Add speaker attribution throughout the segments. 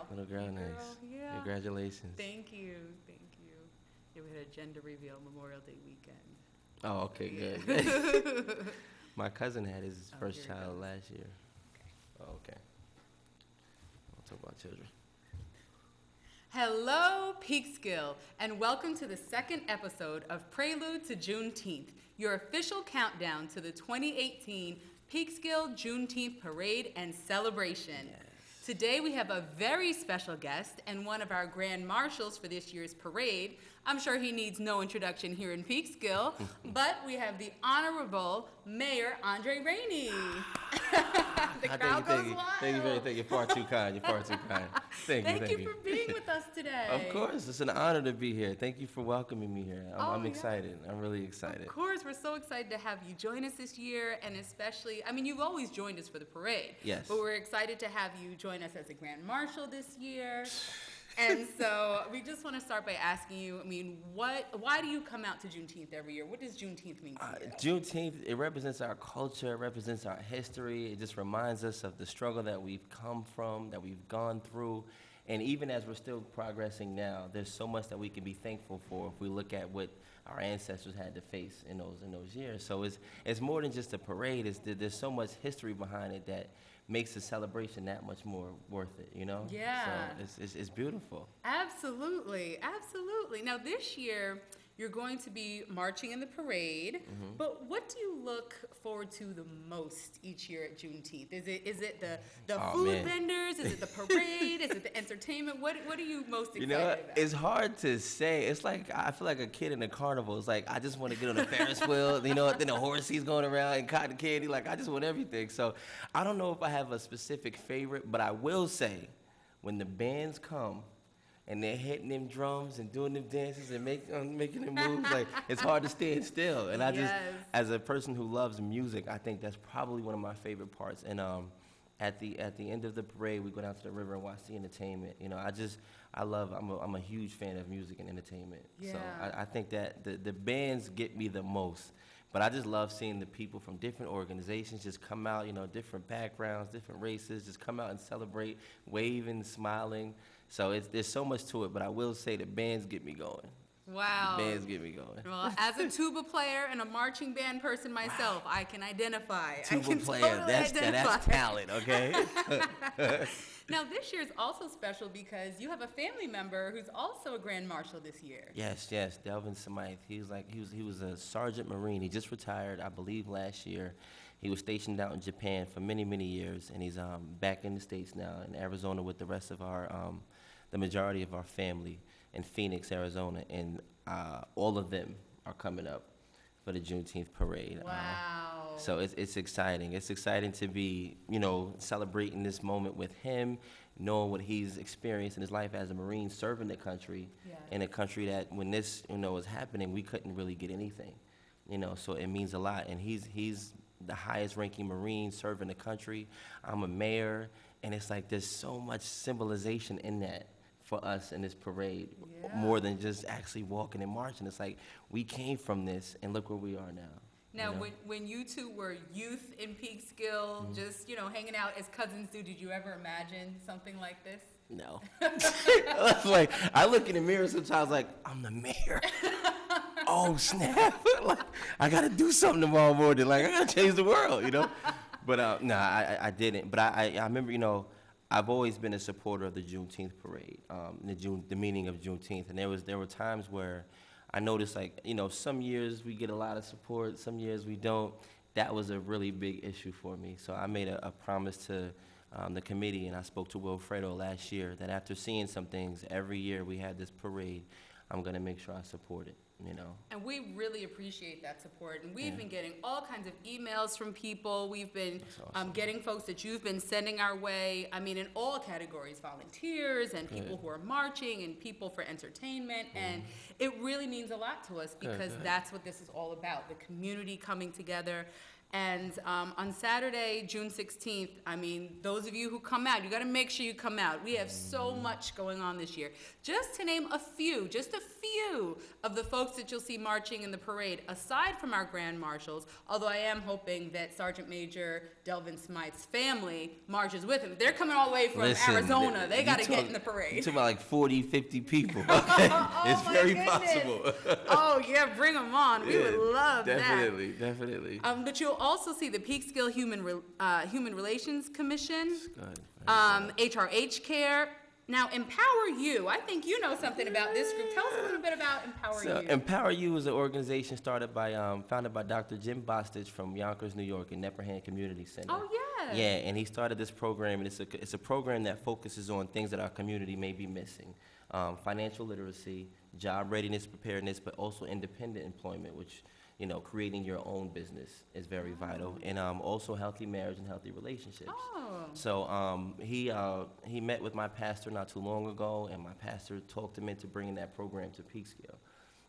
Speaker 1: Little girl,
Speaker 2: Hey,
Speaker 1: nice.
Speaker 2: girl. Yeah.
Speaker 1: Congratulations.
Speaker 2: Thank you. Thank you. Yeah, we had a gender reveal Memorial Day weekend.
Speaker 1: Oh, okay, good.
Speaker 2: Yeah.
Speaker 1: My cousin had his
Speaker 2: Oh,
Speaker 1: first
Speaker 2: here it
Speaker 1: child
Speaker 2: goes.
Speaker 1: last year. Oh, okay. I'll talk about children.
Speaker 2: Hello, Peekskill, and welcome to the second episode of Prelude to Juneteenth, your official countdown to the 2018 Peekskill Juneteenth Parade and Celebration.
Speaker 1: Yes.
Speaker 2: Today we have a very special guest and one of our Grand Marshals for this year's parade. I'm sure he needs no introduction here in Peekskill, but we have the Honorable Mayor Andre Rainey. The crowd goes wild.
Speaker 1: Thank you. You're far too kind. You're far too kind. Thank you.
Speaker 2: For being with us today.
Speaker 1: Of course, it's an honor to be here. Thank you for welcoming me here. I'm
Speaker 2: yeah.
Speaker 1: excited. I'm really excited.
Speaker 2: Of course, we're so excited to have you join us this year, and especially, I mean, you've always joined us for the parade.
Speaker 1: Yes.
Speaker 2: But we're excited to have you join us as a Grand Marshal this year. And so we just want to start by asking you, I mean, why do you come out to Juneteenth every year? What does Juneteenth mean to you?
Speaker 1: Juneteenth, it represents our culture, it represents our history. It just reminds us of the struggle that we've come from, that we've gone through. And even as we're still progressing now, there's so much that we can be thankful for if we look at what our ancestors had to face in those years. So it's more than just a parade. There's so much history behind it that makes the celebration that much more worth it, you know?
Speaker 2: Yeah.
Speaker 1: So it's beautiful.
Speaker 2: Absolutely. Now this year, you're going to be marching in the parade, but what do you look forward to the most each year at Juneteenth? Is it the food vendors? Is it the parade? Is it the entertainment? What are you most excited about?
Speaker 1: It's hard to say. It's like, I feel like a kid in a carnival. It's like, I just want to get on a Ferris wheel, then the horses going around and cotton candy. Like, I just want everything. So I don't know if I have a specific favorite, but I will say, when the bands come, and they're hitting them drums and doing them dances and making them moves, like, it's hard to stand still. And I just, as a person who loves music, I think that's probably one of my favorite parts. And at the end of the parade, we go down to the river and watch the entertainment. You know, I'm a huge fan of music and entertainment.
Speaker 2: Yeah.
Speaker 1: So I think that the bands get me the most. But I just love seeing the people from different organizations just come out, different backgrounds, different races, just come out and celebrate, waving, smiling. So there's so much to it, but I will say the bands get me going.
Speaker 2: Wow.
Speaker 1: The bands get me going.
Speaker 2: Well, as a tuba player and a marching band person myself, I can identify.
Speaker 1: Tuba player, that's talent, okay?
Speaker 2: Now, this year is also special because you have a family member who's also a Grand Marshal this year.
Speaker 1: Yes, Delvin Smythe. He was a Sergeant Marine. He just retired, I believe, last year. He was stationed out in Japan for many, many years, and he's back in the States now in Arizona with the rest of the majority of our family in Phoenix, Arizona, and all of them are coming up for the Juneteenth Parade.
Speaker 2: Wow.
Speaker 1: So it's exciting. It's exciting to be, celebrating this moment with him, knowing what he's experienced in his life as a Marine, serving the country in a country that when this, was happening, we couldn't really get anything, so it means a lot. And he's the highest ranking Marine serving the country. I'm a mayor, and it's like there's so much symbolization in that for us in this parade, more than just actually walking and marching. It's like we came from this, and look where we are now.
Speaker 2: Now, when you two were youth in Peekskill, just, hanging out as cousins do, did you ever imagine something like this?
Speaker 1: No. Like, I look in the mirror sometimes like, I'm the mayor. Oh, snap. Like, I got to do something tomorrow morning. Like, I got to change the world, But, no, I didn't. But I remember, I've always been a supporter of the Juneteenth Parade, the meaning of Juneteenth. And there were times where I noticed, like, some years we get a lot of support, some years we don't. That was a really big issue for me. So I made a promise to the committee, and I spoke to Wilfredo last year, that after seeing some things, every year we had this parade, I'm going to make sure I support it.
Speaker 2: And we really appreciate that support. And we've been getting all kinds of emails from people. We've been getting folks that you've been sending our way. I mean, in all categories, volunteers and people who are marching and people for entertainment. And it really means a lot to us because that's what this is all about, the community coming together. And on Saturday, June 16th, I mean, those of you who come out, you got to make sure you come out. We have so much going on this year. Just to name a few, just a few of the folks that you'll see marching in the parade, aside from our Grand Marshals, although I am hoping that Sergeant Major Delvin Smythe's family marches with him. They're coming all the way from Arizona. They got to get in the parade.
Speaker 1: You're talking about like 40, 50 people. Okay? It's very possible.
Speaker 2: Oh, yeah, bring them on. We would love
Speaker 1: definitely,
Speaker 2: that.
Speaker 1: Definitely.
Speaker 2: But you'll also see the Peekskill Human Relations Commission, HRH Care. Now, Empower You, I think you know something about this group. Tell us a little bit about Empower You.
Speaker 1: Empower You is an organization founded by Dr. Jim Bostich from Yonkers, New York, and Nepperhan Community Center.
Speaker 2: Oh, yeah.
Speaker 1: Yeah, and he started this program, and it's a program that focuses on things that our community may be missing. Financial literacy, job readiness, preparedness, but also independent employment, which, you know, creating your own business is very vital, and also healthy marriage and healthy relationships.
Speaker 2: Oh.
Speaker 1: So he met with my pastor not too long ago, and my pastor talked him into bringing that program to Peekskill.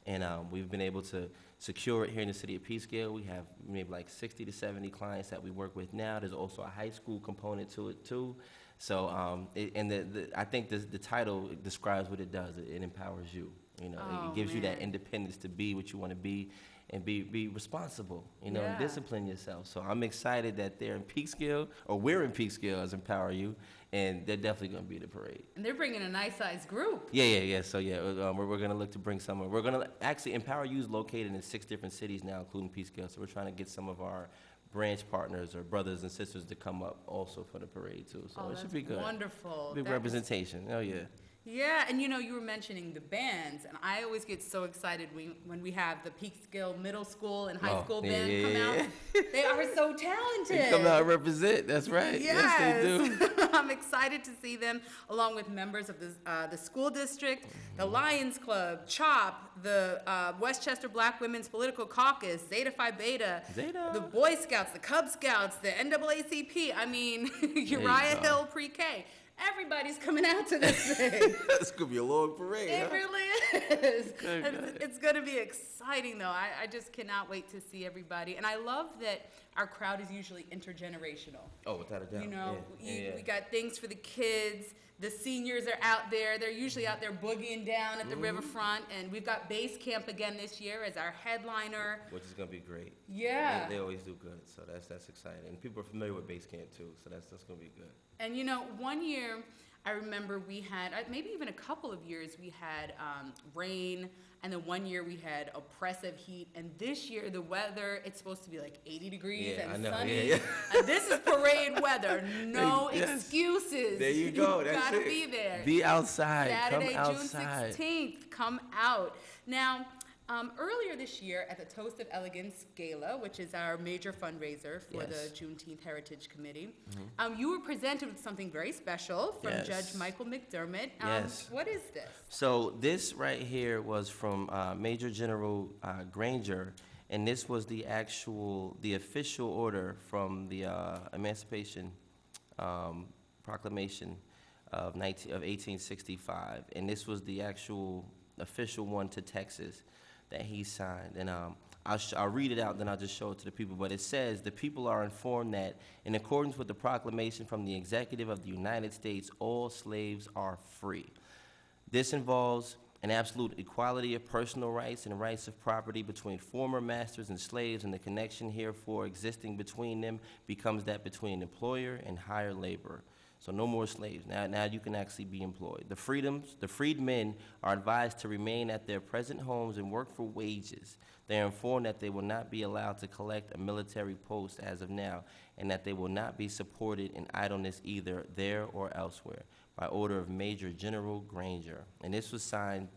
Speaker 1: And we've been able to secure it here in the city of Peekskill. We have maybe like 60 to 70 clients that we work with now. There's also a high school component to it too. So I think the title describes what it does. It empowers you. You know, it gives you that independence to be what you want to be, and be responsible, you know, and discipline yourself. So I'm excited that they're in Peekskill, or we're in Peekskill as Empower You, and they're definitely going to be at the parade.
Speaker 2: And they're bringing a nice sized group.
Speaker 1: Yeah. So we're going to look to bring someone. We're going to actually, Empower You is located in 6 different cities now, including Peekskill. So we're trying to get some of our branch partners or brothers and sisters to come up also for the parade too. So it should be good.
Speaker 2: Wonderful.
Speaker 1: Big representation. Oh yeah.
Speaker 2: Yeah, and you know, you were mentioning the bands, and I always get so excited when we have the Peekskill Middle School and High School band come out. They are so talented.
Speaker 1: They come out and represent, that's right. Yes they do.
Speaker 2: I'm excited to see them, along with members of the school district, the Lions Club, CHOP, the Westchester Black Women's Political Caucus, Zeta Phi Beta, the Boy Scouts, the Cub Scouts, the NAACP, I mean, Uriah Hill Pre-K. Everybody's coming out to this thing.
Speaker 1: It's going to be a long parade.
Speaker 2: It really is. It's going to be exciting, though. I just cannot wait to see everybody. And I love that our crowd is usually intergenerational.
Speaker 1: Oh, without a doubt.
Speaker 2: You know, we got things for the kids. The seniors are out there. They're usually out there boogieing down at the riverfront. And we've got Base Camp again this year as our headliner.
Speaker 1: Which is going to be great.
Speaker 2: Yeah.
Speaker 1: They always do good, so that's exciting. And people are familiar with Base Camp, too, so that's going to be good.
Speaker 2: And, you know, one year, I remember we had, maybe even a couple of years, we had rain, and then one year we had oppressive heat, and this year the weather, it's supposed to be like 80 degrees and sunny. And this is parade weather. No excuses.
Speaker 1: There you go. That's
Speaker 2: gotta be there.
Speaker 1: Be outside.
Speaker 2: Saturday,
Speaker 1: come outside.
Speaker 2: June 16th, come out. Now, earlier this year at the Toast of Elegance Gala, which is our major fundraiser for the Juneteenth Heritage Committee, you were presented with something very special from Judge Michael McDermott. What is this?
Speaker 1: So this right here was from Major General Granger, and this was the official order from the Emancipation Proclamation of 1865, and this was the actual official one to Texas that he signed. And I'll read it out, then I'll just show it to the people. But it says, the people are informed that in accordance with the proclamation from the Executive of the United States, all slaves are free. This involves an absolute equality of personal rights and rights of property between former masters and slaves, and the connection herefore existing between them becomes that between employer and hired laborer. So no more slaves. Now you can actually be employed. The freedmen are advised to remain at their present homes and work for wages. They are informed that they will not be allowed to collect a military post as of now, and that they will not be supported in idleness either there or elsewhere, by order of Major General Granger. And this was signed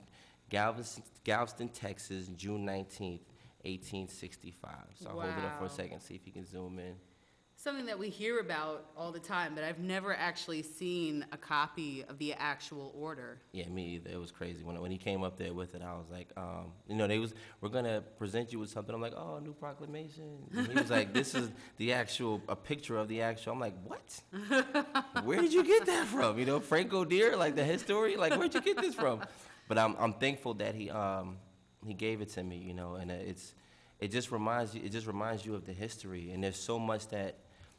Speaker 1: Galveston, Texas, June 19th, 1865. So I'll hold it up for a second, see if you can zoom in.
Speaker 2: Something that we hear about all the time, but I've never actually seen a copy of the actual order.
Speaker 1: Yeah, me either. It was crazy. When he came up there with it, I was like, we're going to present you with something. I'm like, oh, new proclamation. And he was like, this is a picture of the actual. I'm like, what? Where did you get that from? You know, Franco Deer, like the historian, like, where'd you get this from? But I'm thankful that he gave it to me, you know, and it just reminds you of the history. And there's so much that,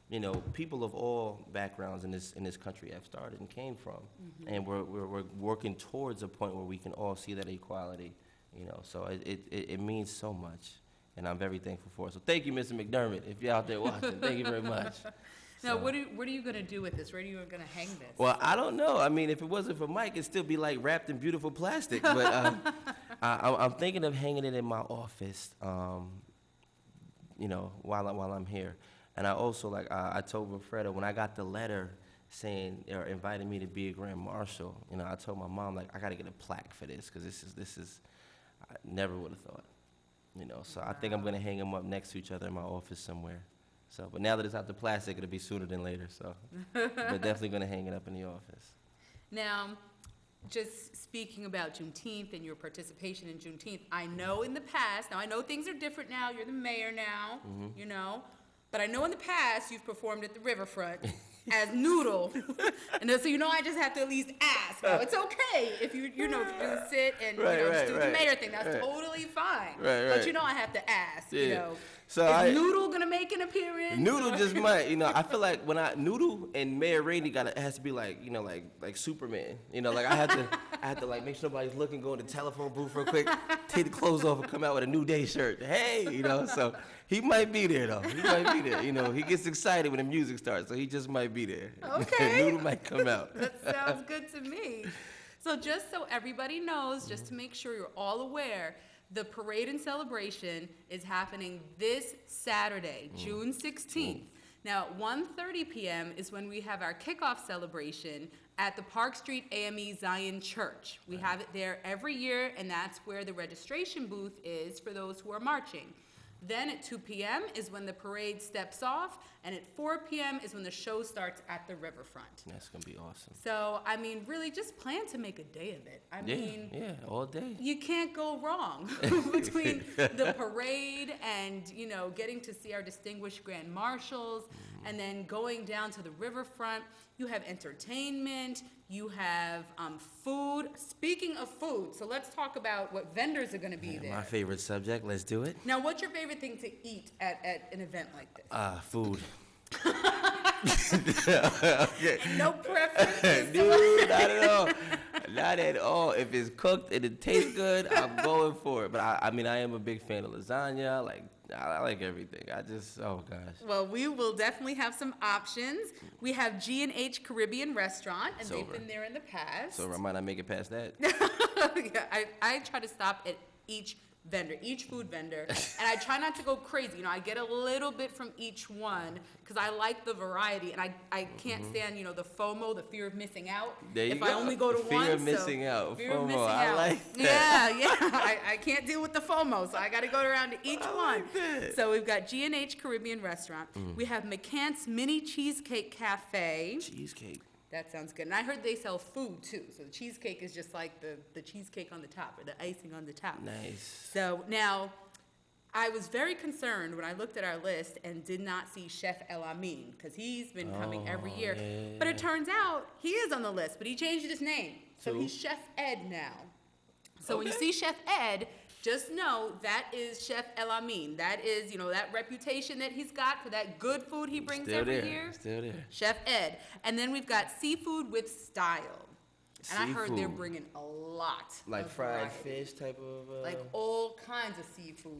Speaker 1: you know, people of all backgrounds in this country have started and came from. And we're working towards a point where we can all see that equality, you know. So it means so much, and I'm very thankful for it. So thank you, Mr. McDermott, if you're out there watching. Thank you very much.
Speaker 2: Now, what are you going to do with this? Where are you going to hang this?
Speaker 1: Well, I don't know. I mean, if it wasn't for Mike, it'd still be like wrapped in beautiful plastic. But I'm thinking of hanging it in my office, you know, while I'm here. And I also, like, I told Wilfredo, when I got the letter saying, or inviting me to be a Grand Marshal, you know, I told my mom, like, I got to get a plaque for this, because this is, I never would have thought, you know. So I think I'm going to hang them up next to each other in my office somewhere. So, but now that it's out the plastic, it'll be sooner than later, so. But definitely going to hang it up in the office.
Speaker 2: Now, just speaking about Juneteenth and your participation in Juneteenth, I know in the past, now I know things are different now, you're the mayor now, you know, but I know in the past you've performed at the riverfront as Noodle. And so, you know, I just have to at least ask. Now, it's okay if you know, if you just sit and you know, just do the mayor thing. That's totally fine. But, you know, I have to ask, you know.
Speaker 1: So
Speaker 2: is Noodle going to make an appearance?
Speaker 1: Noodle just might, you know. I feel like when Noodle and Mayor Rainey has to be like, you know, like Superman. You know, like I had to like make sure nobody's looking, go in the telephone booth real quick, take the clothes off and come out with a New Day shirt. Hey, you know, so he might be there though. He might be there. You know, he gets excited when the music starts, so he just might be there.
Speaker 2: Okay.
Speaker 1: Noodle might come out.
Speaker 2: That sounds good to me. So just so everybody knows, just to make sure you're all aware, the parade and celebration is happening this Saturday, June 16th. Now, at 1:30 p.m. is when we have our kickoff celebration at the Park Street AME Zion Church. We have it there every year, and that's where the registration booth is for those who are marching. Then at 2 p.m. is when the parade steps off, and at 4 p.m. is when the show starts at the riverfront.
Speaker 1: That's going to be awesome.
Speaker 2: So, I mean, really just plan to make a day of it. I mean,
Speaker 1: all day.
Speaker 2: You can't go wrong between the parade and, you know, getting to see our distinguished Grand Marshals, and then going down to the riverfront. You have entertainment, you have food. Speaking of food, so let's talk about what vendors are going to be there.
Speaker 1: My favorite subject, let's do it.
Speaker 2: Now, what's your favorite thing to eat at an event like this?
Speaker 1: Food.
Speaker 2: No preference?
Speaker 1: Dude, not at all. Not at all. If it's cooked and it tastes good, I'm going for it. But I mean, I am a big fan of lasagna. I like everything. Oh gosh.
Speaker 2: Well, we will definitely have some options. We have G&H Caribbean Restaurant, and they've been there in the past.
Speaker 1: So I might not make it past that.
Speaker 2: Yeah, I try to stop at each food vendor, and I try not to go crazy. You know, I get a little bit from each one because I like the variety, and I can't stand, you know, the FOMO, the fear of missing out.
Speaker 1: There you
Speaker 2: if
Speaker 1: go.
Speaker 2: I only go to one.
Speaker 1: Fear of missing out.
Speaker 2: Fear
Speaker 1: FOMO.
Speaker 2: of missing out.
Speaker 1: I like that.
Speaker 2: Yeah. I can't deal with the FOMO, so I got to go around to each one.
Speaker 1: Like that.
Speaker 2: So we've got G&H Caribbean Restaurant. We have McCant's Mini Cheesecake Cafe.
Speaker 1: Cheesecake.
Speaker 2: That sounds good. And I heard they sell food, too. So the cheesecake is just like the cheesecake on the top, or the icing on the top.
Speaker 1: Nice.
Speaker 2: So now, I was very concerned when I looked at our list and did not see Chef El Amin, because he's been coming every year.
Speaker 1: Yeah.
Speaker 2: But it turns out he is on the list, but he changed his name. So he's Chef Ed now. So when you see Chef Ed, just know that is Chef El Amin. That is, you know, that reputation that he's got for that good food he brings every year.
Speaker 1: Still there.
Speaker 2: Chef Ed. And then we've got Seafood with Style. And I heard they're bringing a lot.
Speaker 1: Like fried
Speaker 2: variety.
Speaker 1: fish type of.
Speaker 2: Like all kinds of seafood.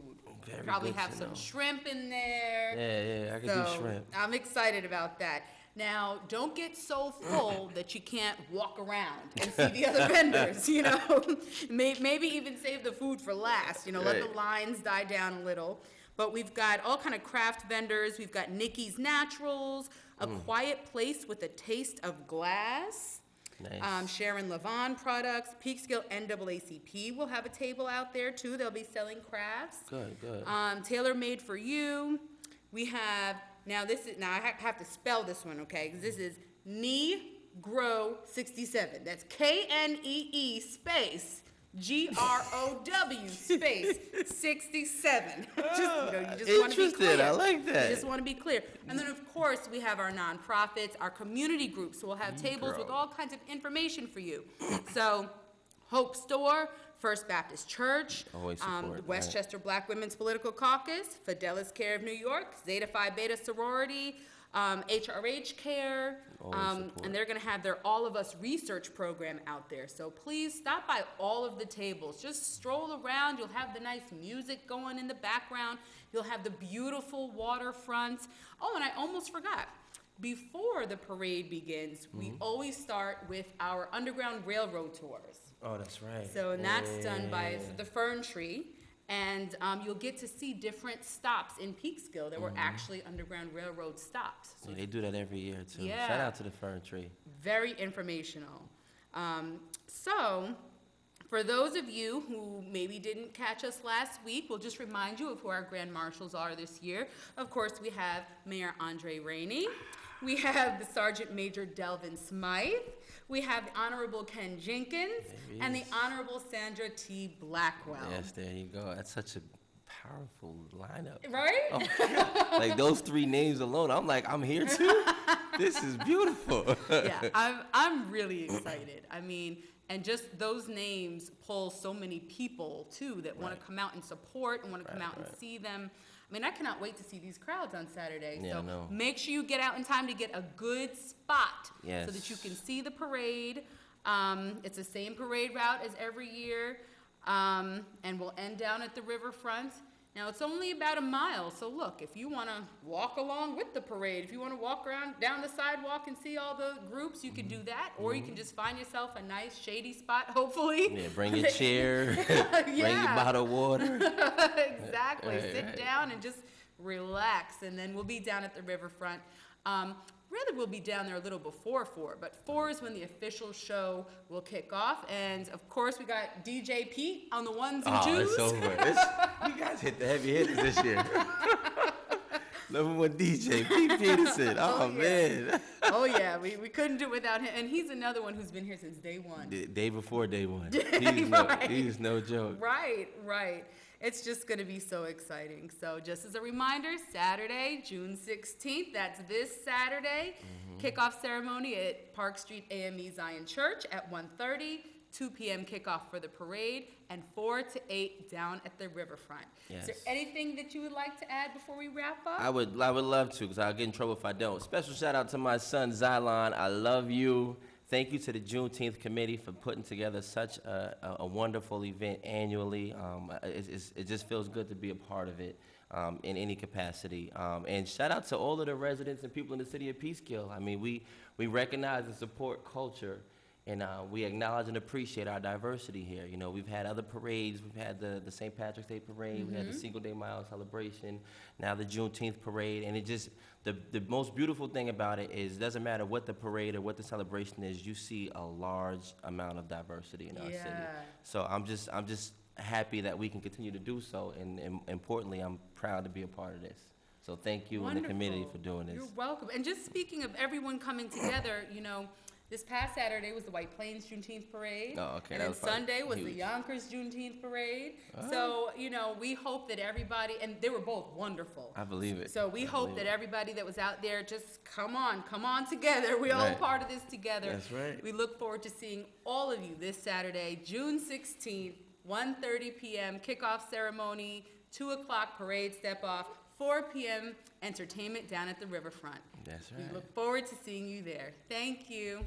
Speaker 1: Very
Speaker 2: Probably
Speaker 1: good
Speaker 2: have
Speaker 1: to
Speaker 2: some
Speaker 1: know.
Speaker 2: shrimp in there.
Speaker 1: Yeah, I can do shrimp.
Speaker 2: I'm excited about that. Now, don't get so full that you can't walk around and see the other vendors, you know. Maybe even save the food for last, you know, let the lines die down a little. But we've got all kind of craft vendors. We've got Nikki's Naturals, A Quiet Place with a Taste of Glass.
Speaker 1: Nice.
Speaker 2: Sharon Levon products. Peekskill NAACP will have a table out there, too. They'll be selling crafts.
Speaker 1: Good.
Speaker 2: Tailor Made for You. We have... Now I have to spell this one, okay? Because this is Negro 67. That's KNEE space GROW space 67. You just want to be clear.
Speaker 1: I like that.
Speaker 2: You just want to be clear. And then, of course, we have our nonprofits, our community groups. So we'll have tables with all kinds of information for you. So Hope Store, First Baptist Church,
Speaker 1: Always support,
Speaker 2: Westchester Black Women's Political Caucus, Fidelis Care of New York, Zeta Phi Beta Sorority, HRH Care, and they're going to have their All of Us research program out there. So please stop by all of the tables. Just stroll around. You'll have the nice music going in the background. You'll have the beautiful waterfront. Oh, and I almost forgot. Before the parade begins, we always start with our Underground Railroad tours.
Speaker 1: Oh, that's right.
Speaker 2: So, and that's done by the Fern Tree. And you'll get to see different stops in Peekskill that were actually Underground Railroad stops. So
Speaker 1: yeah, they do that every year, too.
Speaker 2: Yeah.
Speaker 1: Shout out to the Fern Tree.
Speaker 2: Very informational. So, for those of you who maybe didn't catch us last week, we'll just remind you of who our Grand Marshals are this year. Of course, we have Mayor Andre Rainey. We have the Sergeant Major Delvin Smythe. We have the Honorable Ken Jenkins and the Honorable Sandra T. Blackwell.
Speaker 1: Yes, there you go. That's such a powerful lineup.
Speaker 2: Right?
Speaker 1: Oh, like those three names alone, I'm like, I'm here too? This is beautiful.
Speaker 2: Yeah, I'm really excited. I mean, and just those names pull so many people too that want to come out and support and want to come out and see them. I mean, I cannot wait to see these crowds on Saturday.
Speaker 1: Yeah,
Speaker 2: so
Speaker 1: I know. Make
Speaker 2: sure you get out in time to get a good spot
Speaker 1: Yes.
Speaker 2: so that you can see the parade. It's the same parade route as every year, and we'll end down at the riverfront. Now, it's only about a mile, so look, if you want to walk along with the parade, if you want to walk around down the sidewalk and see all the groups, you can do that, or you can just find yourself a nice shady spot, hopefully.
Speaker 1: Yeah, bring your chair, bring your bottle of water.
Speaker 2: Exactly. Sit down and just relax, and then we'll be down at the riverfront. Rather, we'll be down there a little before 4, but 4 is when the official show will kick off. And, of course, we got DJ Pete on the ones and twos.
Speaker 1: It's over. You guys hit the heavy hitters this year. Number one DJ, Pete Peterson. Oh, man.
Speaker 2: Oh, yeah. We couldn't do it without him. And he's another one who's been here since day one.
Speaker 1: Day before day one.
Speaker 2: Right.
Speaker 1: He's no joke.
Speaker 2: Right. It's just going to be so exciting. So just as a reminder, Saturday, June 16th, that's this Saturday, kickoff ceremony at Park Street AME Zion Church at 1:30, 2 p.m. kickoff for the parade, and 4 to 8 down at the riverfront.
Speaker 1: Yes.
Speaker 2: Is there anything that you would like to add before we wrap up?
Speaker 1: I would love to, because I'll get in trouble if I don't. Special shout out to my son, Xylon. I love you. Thank you to the Juneteenth Committee for putting together such a wonderful event annually. It just feels good to be a part of it in any capacity. And shout out to all of the residents and people in the city of Peekskill. I mean, we recognize and support culture, and we acknowledge and appreciate our diversity here. You know, we've had other parades. We've had the St. Patrick's Day Parade. We had the Single Day Mile celebration. Now the Juneteenth Parade. And it just, the most beautiful thing about it is it doesn't matter what the parade or what the celebration is, you see a large amount of diversity in our city. So I'm just happy that we can continue to do so. And importantly, I'm proud to be a part of this. So thank you and the committee for doing this.
Speaker 2: You're welcome. And just speaking of everyone coming together, you know, this past Saturday was the White Plains Juneteenth Parade.
Speaker 1: Oh, okay.
Speaker 2: And then Sunday was the Yonkers Juneteenth Parade. So, you know, we hope that everybody, and they were both wonderful.
Speaker 1: I believe it.
Speaker 2: So we hope that everybody that was out there just come on together. We're all part of this together.
Speaker 1: That's right.
Speaker 2: We look forward to seeing all of you this Saturday, June 16th, 1:30 p.m. kickoff ceremony, 2 o'clock parade step off, 4 p.m. entertainment down at the riverfront.
Speaker 1: That's right.
Speaker 2: We look forward to seeing you there. Thank you.